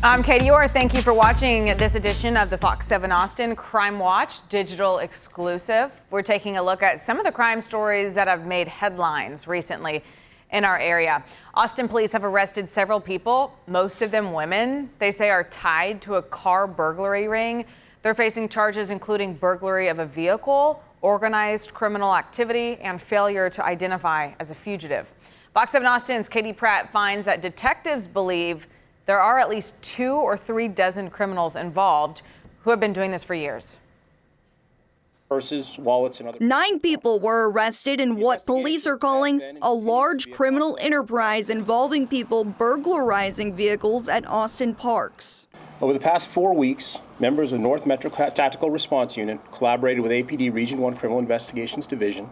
I'm Katie Orth. Thank you for watching this edition of the Fox 7 Austin Crime Watch digital exclusive. We're taking a look at some of the crime stories that have made headlines recently in our area. Austin police have arrested several people, most of them women. They say are tied to a car burglary ring. They're facing charges including burglary of a vehicle, organized criminal activity, and failure to identify as a fugitive. Fox 7 Austin's Katie Pratt finds that detectives believe there are at least 2 or 3 dozen criminals involved who have been doing this for years. Purses, wallets, and other. 9 people were arrested in what police are calling a large criminal enterprise involving people burglarizing vehicles at Austin parks. Over the past 4 weeks, members of North Metro Tactical Response Unit collaborated with APD Region 1 Criminal Investigations Division,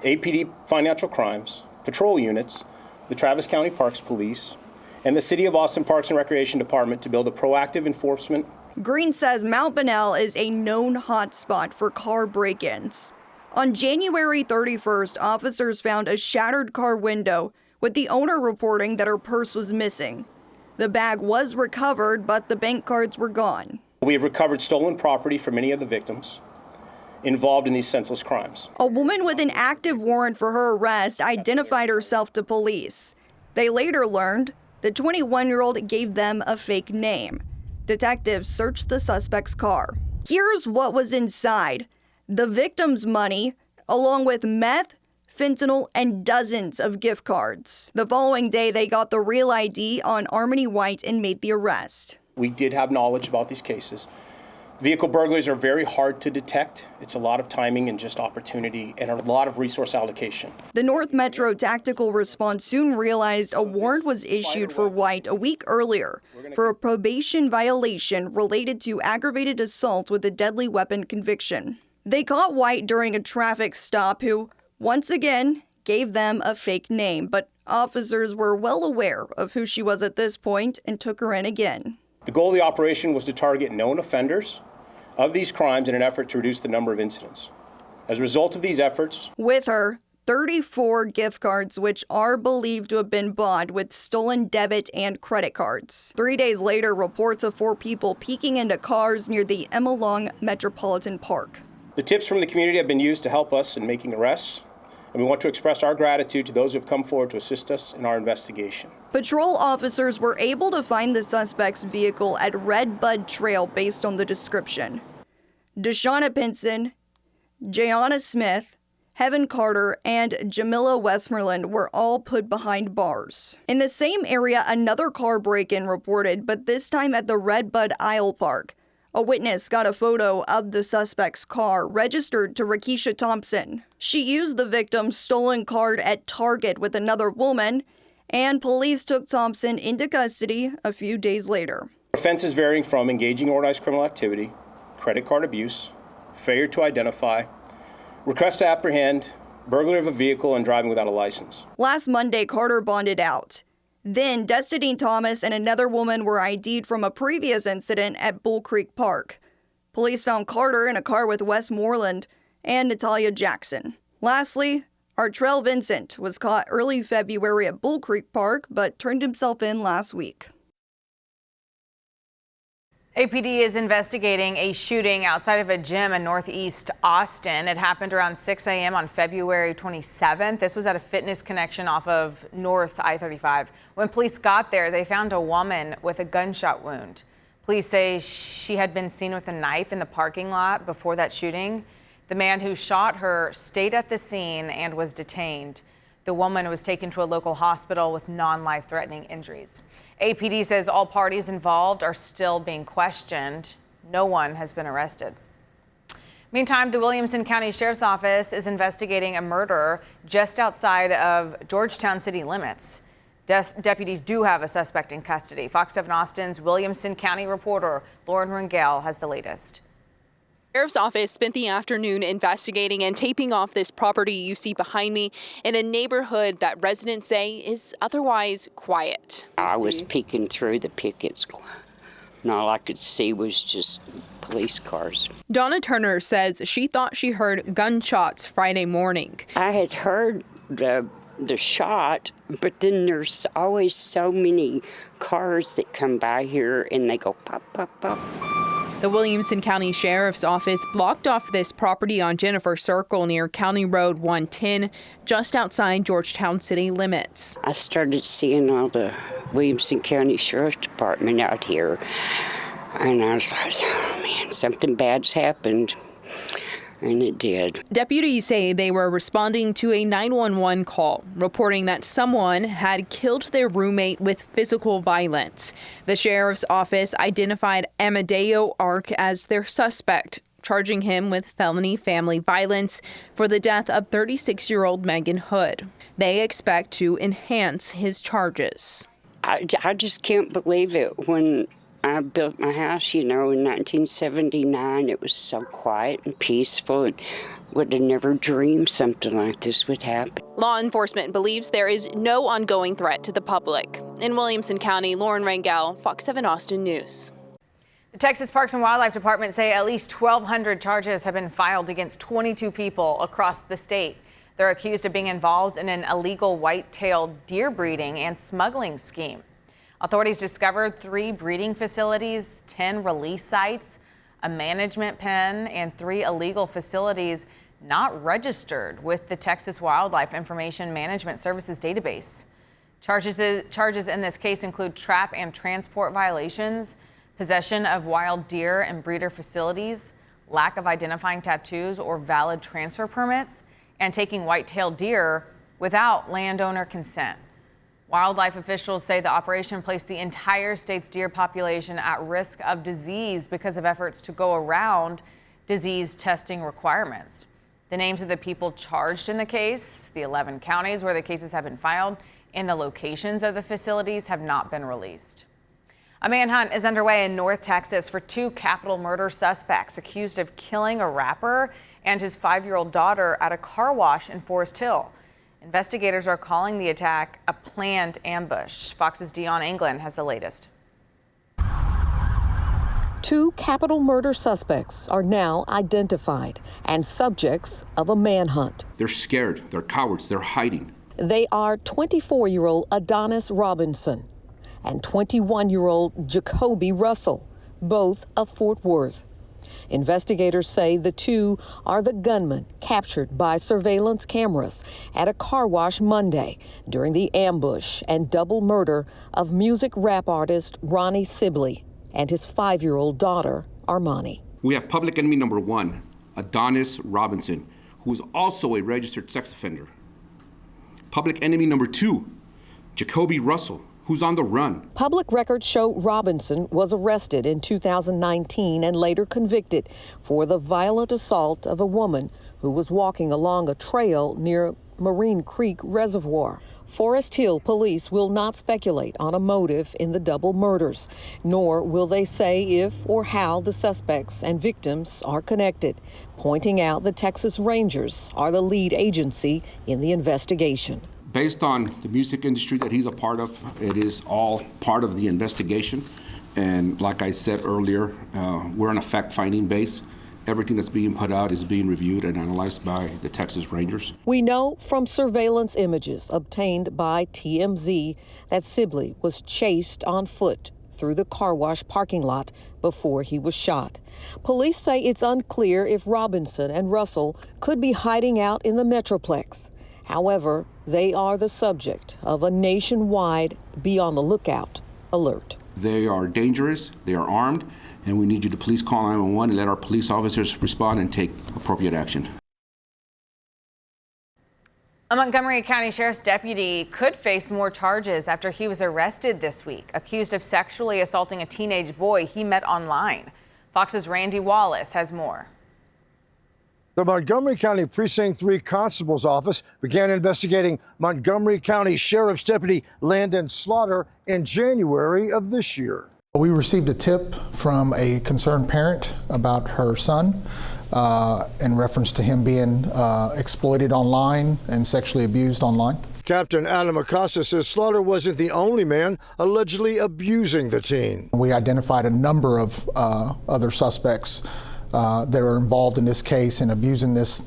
APD Financial Crimes, patrol units, the Travis County Parks Police, and the City of Austin Parks and Recreation Department to build a proactive enforcement. Green says Mount Bonnell is a known hotspot for car break-ins. On January 31st, officers found a shattered car window, with the owner reporting that her purse was missing. The bag was recovered, but the bank cards were gone. We have recovered stolen property from many of the victims involved in these senseless crimes. A woman with an active warrant for her arrest identified herself to police. They later learned the 21-year-old gave them a fake name. Detectives searched the suspect's car. Here's what was inside: the victim's money, along with meth, fentanyl, and dozens of gift cards. The following day, they got the real ID on Armony White and made the arrest. We did have knowledge about these cases. Vehicle burglaries are very hard to detect. It's a lot of timing and just opportunity and a lot of resource allocation. The North Metro Tactical Response soon realized a warrant was issued for White a week earlier for a probation violation related to aggravated assault with a deadly weapon conviction. They caught White during a traffic stop who, once again, gave them a fake name, but officers were well aware of who she was at this point and took her in again. The goal of the operation was to target known offenders of these crimes in an effort to reduce the number of incidents. As a result of these efforts, with her, 34 gift cards which are believed to have been bought with stolen debit and credit cards. 3 days later, reports of 4 people peeking into cars near the Emma Long Metropolitan Park. The tips from the community have been used to help us in making arrests, and we want to express our gratitude to those who have come forward to assist us in our investigation. Patrol officers were able to find the suspect's vehicle at Red Bud Trail based on the description. Deshauna Pinson, Jayana Smith, Heaven Carter, and Jamila Westmoreland were all put behind bars. In the same area, another car break-in reported, but this time at the Red Bud Isle Park. A witness got a photo of the suspect's car registered to Rakisha Thompson. She used the victim's stolen card at Target with another woman, and police took Thompson into custody a few days later. Offenses varying from engaging in organized criminal activity, credit card abuse, failure to identify, request to apprehend, burglary of a vehicle, and driving without a license. Last Monday, Carter bonded out. Then, Destiny Thomas and another woman were ID'd from a previous incident at Bull Creek Park. Police found Carter in a car with Wes Moreland and Natalia Jackson. Lastly, Artrell Vincent was caught early February at Bull Creek Park, but turned himself in last week. APD is investigating a shooting outside of a gym in Northeast Austin. It happened around 6 a.m. on February 27th. This was at a Fitness Connection off of North I-35. When police got there, they found a woman with a gunshot wound. Police say she had been seen with a knife in the parking lot before that shooting. The man who shot her stayed at the scene and was detained. The woman was taken to a local hospital with non-life-threatening injuries. APD says all parties involved are still being questioned. No one has been arrested. Meantime, the Williamson County Sheriff's Office is investigating a murder just outside of Georgetown city limits. Deputies do have a suspect in custody. Fox 7 Austin's Williamson County reporter Lauren Rangel has the latest. Sheriff's Office spent the afternoon investigating and taping off this property you see behind me in a neighborhood that residents say is otherwise quiet. I was peeking through the pickets. And all I could see was just police cars. Donna Turner says she thought she heard gunshots Friday morning. I had heard the the shot, but then there's always so many cars that come by here and they go pop, pop, pop. The Williamson County Sheriff's Office blocked off this property on Jennifer Circle near County Road 110, just outside Georgetown city limits. I started seeing all the Williamson County Sheriff's Department out here, and I was like, oh man, something bad's happened. And it did. Deputies say they were responding to a 911 call, reporting that someone had killed their roommate with physical violence. The sheriff's office identified Amadeo Ark as their suspect, charging him with felony family violence for the death of 36-year-old Megan Hood. They expect to enhance his charges. I just can't believe it. When I built my house, in 1979, it was so quiet and peaceful, and would have never dreamed something like this would happen. Law enforcement believes there is no ongoing threat to the public. In Williamson County, Lauren Rangel, Fox 7 Austin News. The Texas Parks and Wildlife Department say at least 1,200 charges have been filed against 22 people across the state. They're accused of being involved in an illegal white-tailed deer breeding and smuggling scheme. Authorities discovered 3 breeding facilities, 10 release sites, a management pen, and 3 illegal facilities not registered with the Texas Wildlife Information Management Services database. Charges in this case include trap and transport violations, possession of wild deer and breeder facilities, lack of identifying tattoos or valid transfer permits, and taking white-tailed deer without landowner consent. Wildlife officials say the operation placed the entire state's deer population at risk of disease because of efforts to go around disease testing requirements. The names of the people charged in the case, the 11 counties where the cases have been filed, and the locations of the facilities have not been released. A manhunt is underway in North Texas for 2 capital murder suspects accused of killing a rapper and his 5-year-old daughter at a car wash in Forest Hill. Investigators are calling the attack a planned ambush. Fox's Dion England has the latest. 2 capital murder suspects are now identified and subjects of a manhunt. They're scared, they're cowards, they're hiding. They are 24-year-old Adonis Robinson and 21-year-old Jacoby Russell, both of Fort Worth. Investigators say the 2 are the gunmen captured by surveillance cameras at a car wash Monday during the ambush and double murder of music rap artist Ronnie Sibley and his 5-year-old daughter, Armani. We have public enemy number 1, Adonis Robinson, who is also a registered sex offender. Public enemy number 2, Jacoby Russell, who's on the run. Public records show Robinson was arrested in 2019 and later convicted for the violent assault of a woman who was walking along a trail near Marine Creek Reservoir. Forest Hill police will not speculate on a motive in the double murders, nor will they say if or how the suspects and victims are connected, pointing out the Texas Rangers are the lead agency in the investigation. Based on the music industry that he's a part of, it is all part of the investigation. And like I said earlier, we're on a fact-finding base. Everything that's being put out is being reviewed and analyzed by the Texas Rangers. We know from surveillance images obtained by TMZ that Sibley was chased on foot through the car wash parking lot before he was shot. Police say it's unclear if Robinson and Russell could be hiding out in the Metroplex. However, they are the subject of a nationwide be on the lookout alert. They are dangerous, they are armed, and we need you to please call 911 and let our police officers respond and take appropriate action. A Montgomery County Sheriff's deputy could face more charges after he was arrested this week, accused of sexually assaulting a teenage boy he met online. Fox's Randy Wallace has more. The Montgomery County Precinct 3 Constable's Office began investigating Montgomery County Sheriff's Deputy Landon Slaughter in January of this year. We received a tip from a concerned parent about her son in reference to him being exploited online and sexually abused online. Captain Adam Acosta says Slaughter wasn't the only man allegedly abusing the teen. We identified a number of other suspects that are involved in this case and abusing this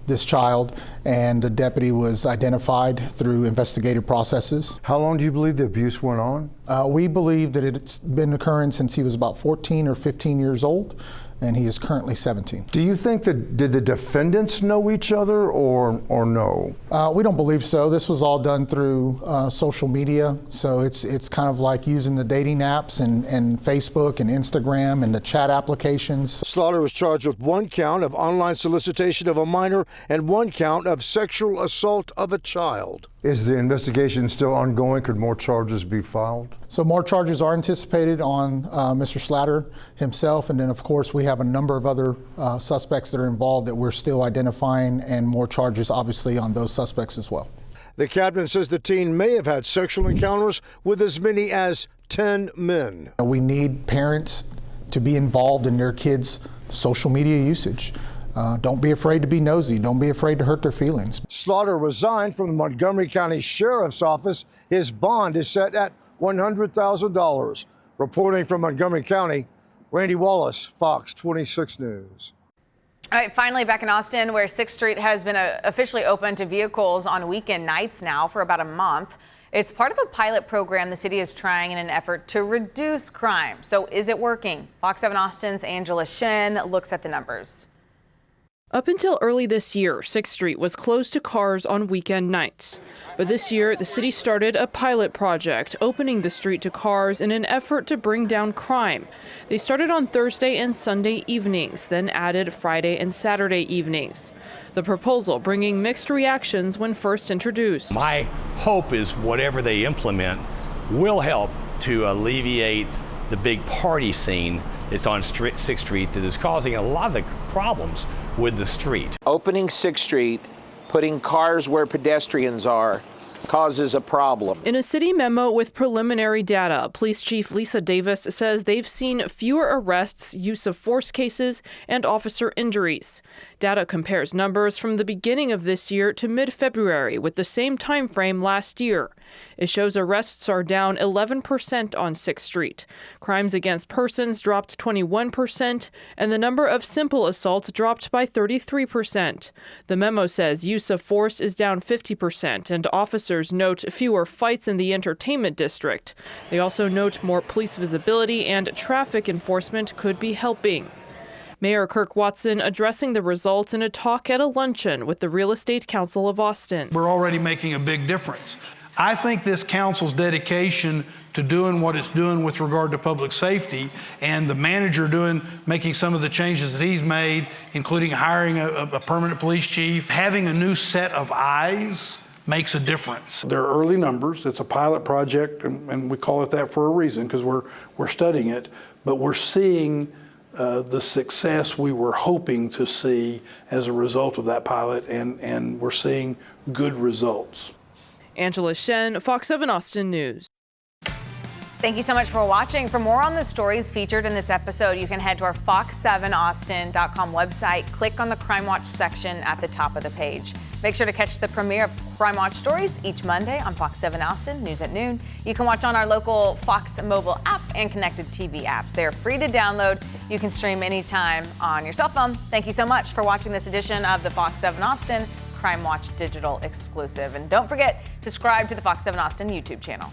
this child, and the deputy was identified through investigative processes. How long do you believe the abuse went on? We believe that it's been occurring since he was about 14 or 15 years old, and he is currently 17. Do you think that, did the defendants know each other or no? We don't believe so. This was all done through social media, so it's kind of like using the dating apps and Facebook and Instagram and the chat applications. Slaughter was charged with 1 count of online solicitation of a minor and 1 count of sexual assault of a child. Is the investigation still ongoing? Could more charges be filed? So more charges are anticipated on Mr. Slatter himself, and then of course we have a number of other suspects that are involved that we're still identifying, and more charges obviously on those suspects as well. The captain says the teen may have had sexual encounters with as many as 10 men. We need parents to be involved in their kids' social media usage. Don't be afraid to be nosy. Don't be afraid to hurt their feelings. Slaughter resigned from the Montgomery County Sheriff's Office. His bond is set at $100,000. Reporting from Montgomery County, Randy Wallace, Fox 26 News. All right, finally back in Austin, where 6th Street has been officially open to vehicles on weekend nights now for about a month. It's part of a pilot program the city is trying in an effort to reduce crime. So is it working? Fox 7 Austin's Angela Shen looks at the numbers. Up until early this year, 6th Street was closed to cars on weekend nights. But this year, the city started a pilot project, opening the street to cars in an effort to bring down crime. They started on Thursday and Sunday evenings, then added Friday and Saturday evenings. The proposal bringing mixed reactions when first introduced. My hope is whatever they implement will help to alleviate the big party scene that's on 6th Street that is causing a lot of the problems with the street. Opening 6th Street, putting cars where pedestrians are, causes a problem. In a city memo with preliminary data, Police Chief Lisa Davis says they've seen fewer arrests, use of force cases, and officer injuries. Data compares numbers from the beginning of this year to mid-February with the same time frame last year. It shows arrests are down 11% on 6th Street. Crimes against persons dropped 21%, and the number of simple assaults dropped by 33%. The memo says use of force is down 50%, and officers note fewer fights in the entertainment district. They also note more police visibility and traffic enforcement could be helping. Mayor Kirk Watson addressing the results in a talk at a luncheon with the Real Estate Council of Austin. We're already making a big difference. I think this council's dedication to doing what it's doing with regard to public safety, and the manager making some of the changes that he's made, including hiring a permanent police chief, having a new set of eyes, makes a difference. They're early numbers. It's a pilot project, and we call it that for a reason, because we're studying it, but we're seeing the success we were hoping to see as a result of that pilot, and we're seeing good results. Angela Shen, Fox 7 Austin News. Thank you so much for watching. For more on the stories featured in this episode, you can head to our fox7austin.com website. Click on the CrimeWatch section at the top of the page. Make sure to catch the premiere of CrimeWatch stories each Monday on Fox 7 Austin, news at noon. You can watch on our local Fox mobile app and connected TV apps. They are free to download. You can stream anytime on your cell phone. Thank you so much for watching this edition of the Fox 7 Austin CrimeWatch digital exclusive. And don't forget to subscribe to the Fox 7 Austin YouTube channel.